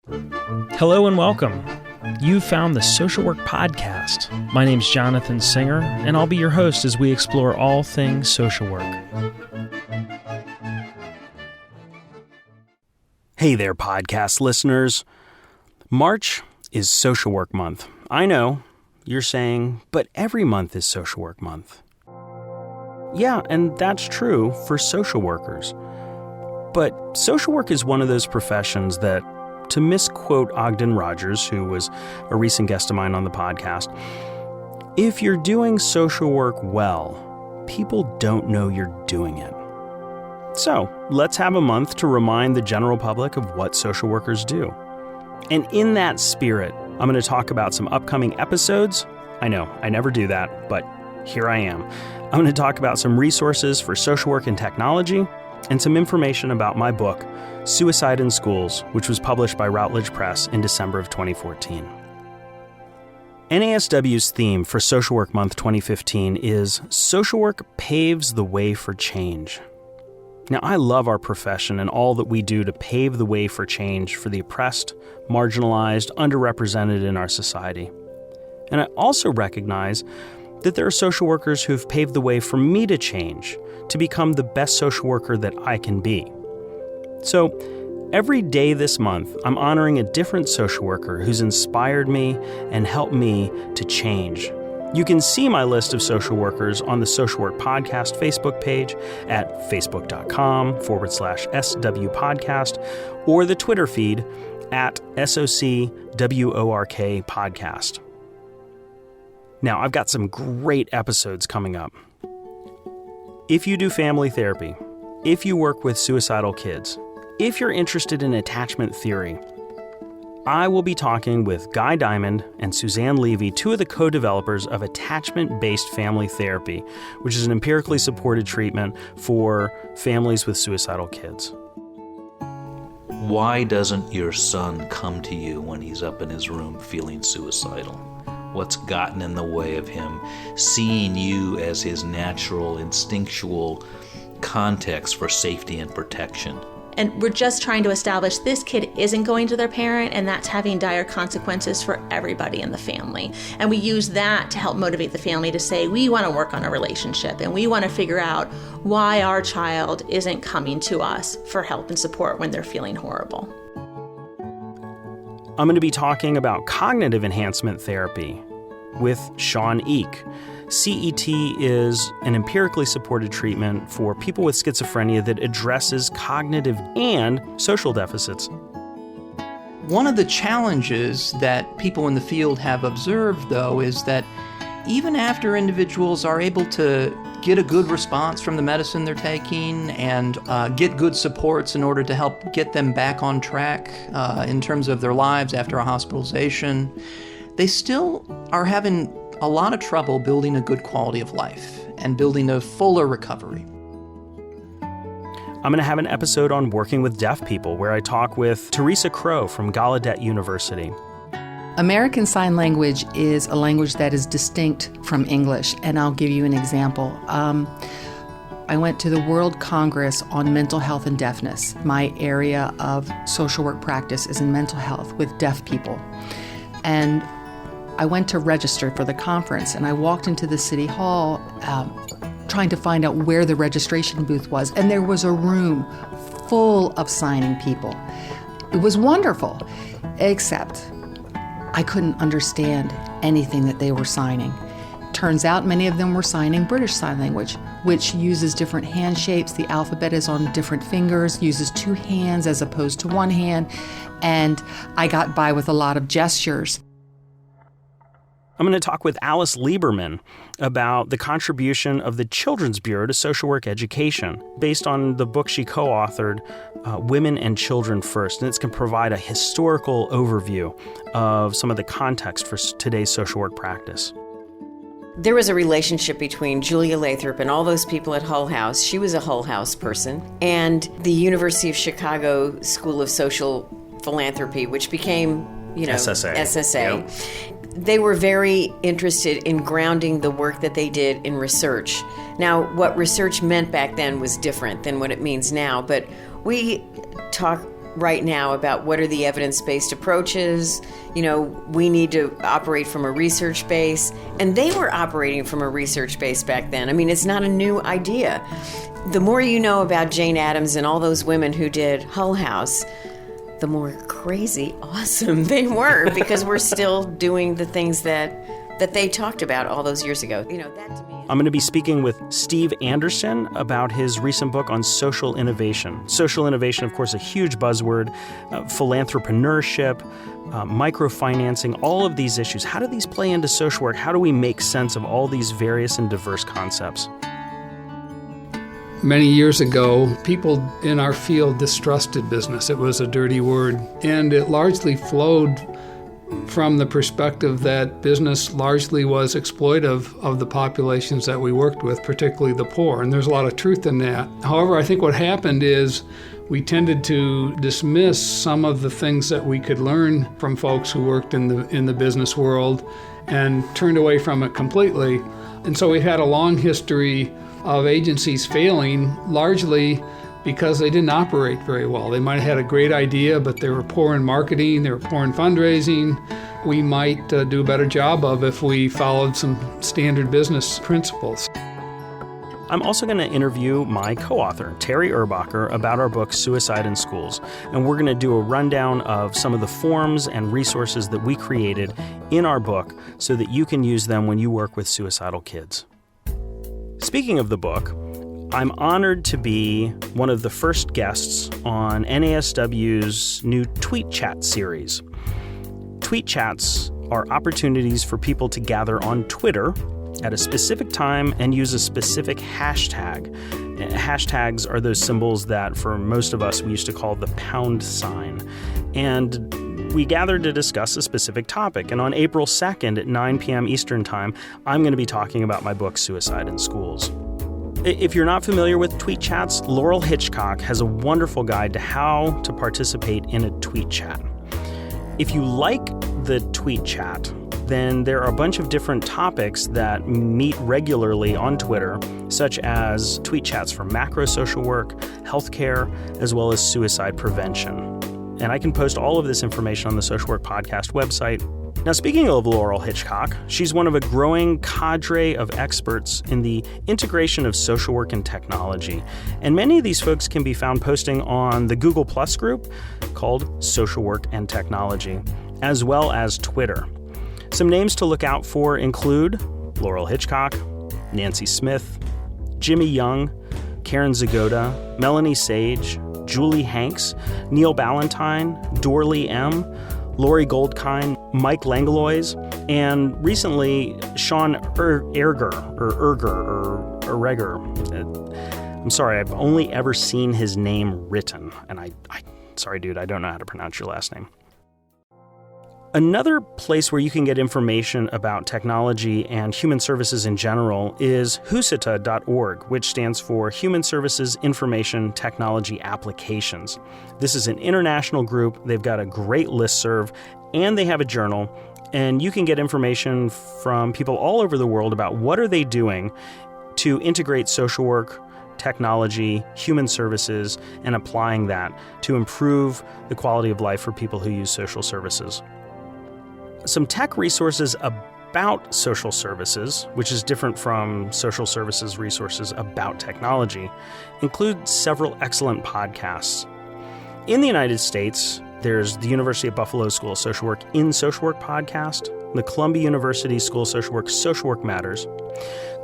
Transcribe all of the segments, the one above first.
Hello and welcome. You've found the Social Work Podcast. My name's Jonathan Singer, and I'll be your host as we explore all things social work. Hey there, podcast listeners. March is Social Work Month. I know, you're saying, but every month is Social Work Month. Yeah, and that's true for social workers. But social work is one of those professions that, to misquote Ogden Rogers, who was a recent guest of mine on the podcast, if you're doing social work well, people don't know you're doing it. So, let's have a month to remind the general public of what social workers do. And in that spirit, I'm going to talk about some upcoming episodes. I know, I never do that, but here I am. I'm going to talk about some resources for social work and technology, and some information about my book, Suicide in Schools, which was published by Routledge Press in December of 2014. NASW's theme for Social Work Month 2015 is Social Work Paves the Way for Change. Now, I love our profession and all that we do to pave the way for change for the oppressed, marginalized, underrepresented in our society. And I also recognize that there are social workers who've paved the way for me to change, to become the best social worker that I can be. So, every day this month, I'm honoring a different social worker who's inspired me and helped me to change. You can see my list of social workers on the Social Work Podcast Facebook page at facebook.com/SW Podcast or the Twitter feed at SOCWORK Podcast. Now, I've got some great episodes coming up. If you do family therapy, if you work with suicidal kids, if you're interested in attachment theory, I will be talking with Guy Diamond and Suzanne Levy, two of the co-developers of attachment-based family therapy, which is an empirically supported treatment for families with suicidal kids. Why doesn't your son come to you when he's up in his room feeling suicidal? What's gotten in the way of him seeing you as his natural, instinctual context for safety and protection? And we're just trying to establish this kid isn't going to their parent, and that's having dire consequences for everybody in the family. And we use that to help motivate the family to say, we want to work on a relationship, and we want to figure out why our child isn't coming to us for help and support when they're feeling horrible. I'm going to be talking about cognitive enhancement therapy with Sean Eek. CET is an empirically supported treatment for people with schizophrenia that addresses cognitive and social deficits. One of the challenges that people in the field have observed, though, is that even after individuals are able to get a good response from the medicine they're taking and get good supports in order to help get them back on track in terms of their lives after a hospitalization, they still are having a lot of trouble building a good quality of life and building a fuller recovery. I'm going to have an episode on working with deaf people where I talk with Teresa Crow from Gallaudet University. American Sign Language is a language that is distinct from English, and I'll give you an example. I went to the World Congress on Mental Health and Deafness. My area of social work practice is in mental health with deaf people. And I went to register for the conference, and I walked into the city hall trying to find out where the registration booth was, and there was a room full of signing people. It was wonderful, except I couldn't understand anything that they were signing. Turns out many of them were signing British Sign Language, which uses different hand shapes. The alphabet is on different fingers, uses two hands as opposed to one hand, and I got by with a lot of gestures. I'm going to talk with Alice Lieberman about the contribution of the Children's Bureau to social work education, based on the book she co-authored, Women and Children First. And it's going to provide a historical overview of some of the context for today's social work practice. There was a relationship between Julia Lathrop and all those people at Hull House. She was a Hull House person. And the University of Chicago School of Social Philanthropy, which became, SSA. Yep. They were very interested in grounding the work that they did in research. Now, what research meant back then was different than what it means now, but we talk right now about what are the evidence-based approaches. We need to operate from a research base. And they were operating from a research base back then. I mean, it's not a new idea. The more you know about Jane Addams and all those women who did Hull House, the more crazy awesome they were, because we're still doing the things that they talked about all those years ago. That to me. I'm going to be speaking with Steve Anderson about his recent book on social innovation. Social innovation, of course, a huge buzzword, philanthropreneurship, microfinancing, all of these issues. How do these play into social work? How do we make sense of all these various and diverse concepts? Many years ago, people in our field distrusted business. It was a dirty word, and it largely flowed from the perspective that business largely was exploitive of the populations that we worked with, particularly the poor, and there's a lot of truth in that. However, I think what happened is we tended to dismiss some of the things that we could learn from folks who worked in the business world and turned away from it completely. And so we've had a long history of agencies failing largely because they didn't operate very well. They might have had a great idea, but they were poor in marketing, they were poor in fundraising. We might do a better job of if we followed some standard business principles. I'm also going to interview my co-author, Terry Erbacher, about our book, Suicide in Schools. And we're going to do a rundown of some of the forms and resources that we created in our book so that you can use them when you work with suicidal kids. Speaking of the book, I'm honored to be one of the first guests on NASW's new Tweet Chat series. Tweet Chats are opportunities for people to gather on Twitter at a specific time and use a specific hashtag. Hashtags are those symbols that for most of us we used to call the pound sign. And we gathered to discuss a specific topic. And on April 2nd at 9 p.m. Eastern Time, I'm going to be talking about my book, Suicide in Schools. If you're not familiar with tweet chats, Laurel Hitchcock has a wonderful guide to how to participate in a tweet chat. If you like the tweet chat, then there are a bunch of different topics that meet regularly on Twitter, such as tweet chats for macro social work, healthcare, as well as suicide prevention. And I can post all of this information on the Social Work Podcast website. Now, speaking of Laurel Hitchcock, she's one of a growing cadre of experts in the integration of social work and technology. And many of these folks can be found posting on the Google Plus group called Social Work and Technology, as well as Twitter. Some names to look out for include Laurel Hitchcock, Nancy Smith, Jimmy Young, Karen Zagoda, Melanie Sage, Julie Hanks, Neil Ballantyne, Dorley M., Lori Goldkind, Mike Langlois, and recently Sean Erger. I'm sorry, I've only ever seen his name written, and sorry dude, I don't know how to pronounce your last name. Another place where you can get information about technology and human services in general is HUSITA.org, which stands for Human Services Information Technology Applications. This is an international group. They've got a great listserv, and they have a journal, and you can get information from people all over the world about what are they doing to integrate social work, technology, human services, and applying that to improve the quality of life for people who use social services. Some tech resources about social services, which is different from social services resources about technology, include several excellent podcasts. In the United States, there's the University of Buffalo School of Social Work in Social Work podcast, the Columbia University School of Social Work Matters.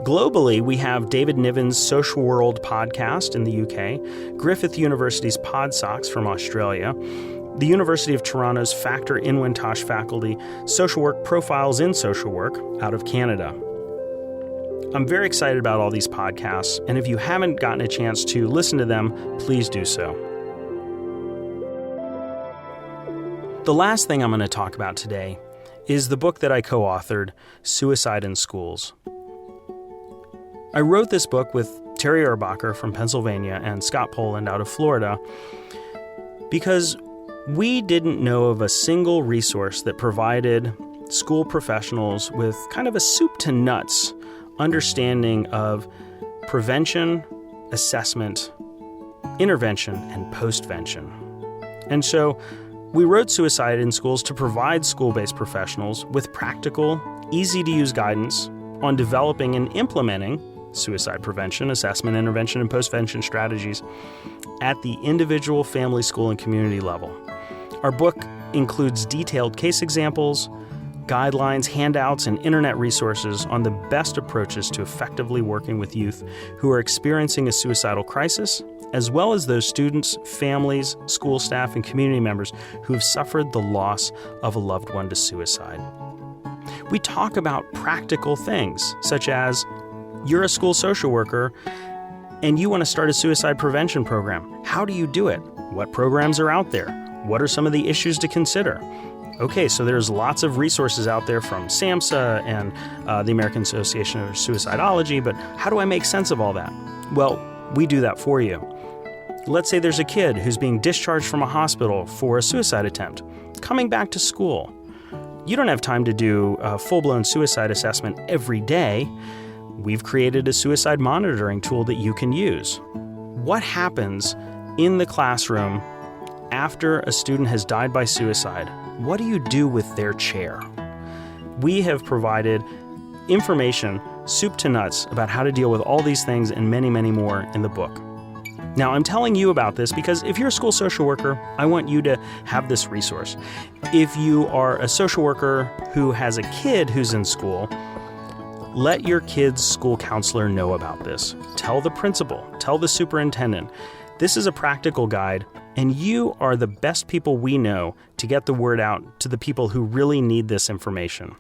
Globally, we have David Niven's Social World podcast in the UK, Griffith University's PodSocs from Australia, the University of Toronto's Factor Inwintosh faculty, Social Work Profiles in Social Work out of Canada. I'm very excited about all these podcasts, and if you haven't gotten a chance to listen to them, please do so. The last thing I'm going to talk about today is the book that I co-authored, Suicide in Schools. I wrote this book with Terry Erbacher from Pennsylvania and Scott Poland out of Florida because we didn't know of a single resource that provided school professionals with kind of a soup to nuts understanding of prevention, assessment, intervention, and postvention. And so we wrote Suicide in Schools to provide school-based professionals with practical, easy-to-use guidance on developing and implementing suicide prevention, assessment, intervention, and postvention strategies at the individual, family, school, and community level. Our book includes detailed case examples, guidelines, handouts, and internet resources on the best approaches to effectively working with youth who are experiencing a suicidal crisis, as well as those students, families, school staff, and community members who have suffered the loss of a loved one to suicide. We talk about practical things, such as you're a school social worker and you want to start a suicide prevention program. How do you do it? What programs are out there? What are some of the issues to consider? Okay, so there's lots of resources out there from SAMHSA and the American Association of Suicidology, but how do I make sense of all that? Well, we do that for you. Let's say there's a kid who's being discharged from a hospital for a suicide attempt, coming back to school. You don't have time to do a full-blown suicide assessment every day. We've created a suicide monitoring tool that you can use. What happens in the classroom after a student has died by suicide? What do you do with their chair? We have provided information, soup to nuts, about how to deal with all these things and many, many more in the book. Now, I'm telling you about this because if you're a school social worker, I want you to have this resource. If you are a social worker who has a kid who's in school, let your kid's school counselor know about this. Tell the principal, tell the superintendent. This is a practical guide, and you are the best people we know to get the word out to the people who really need this information.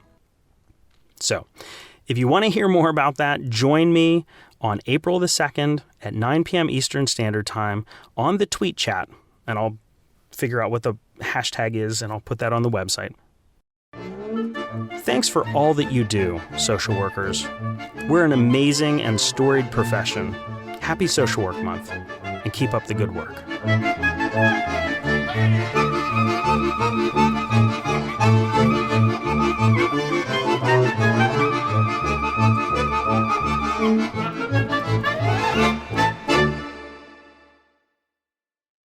So, if you want to hear more about that, join me on April the 2nd at 9 p.m. Eastern Standard Time on the tweet chat, and I'll figure out what the hashtag is, and I'll put that on the website. Thanks for all that you do, social workers. We're an amazing and storied profession. Happy Social Work Month, and keep up the good work.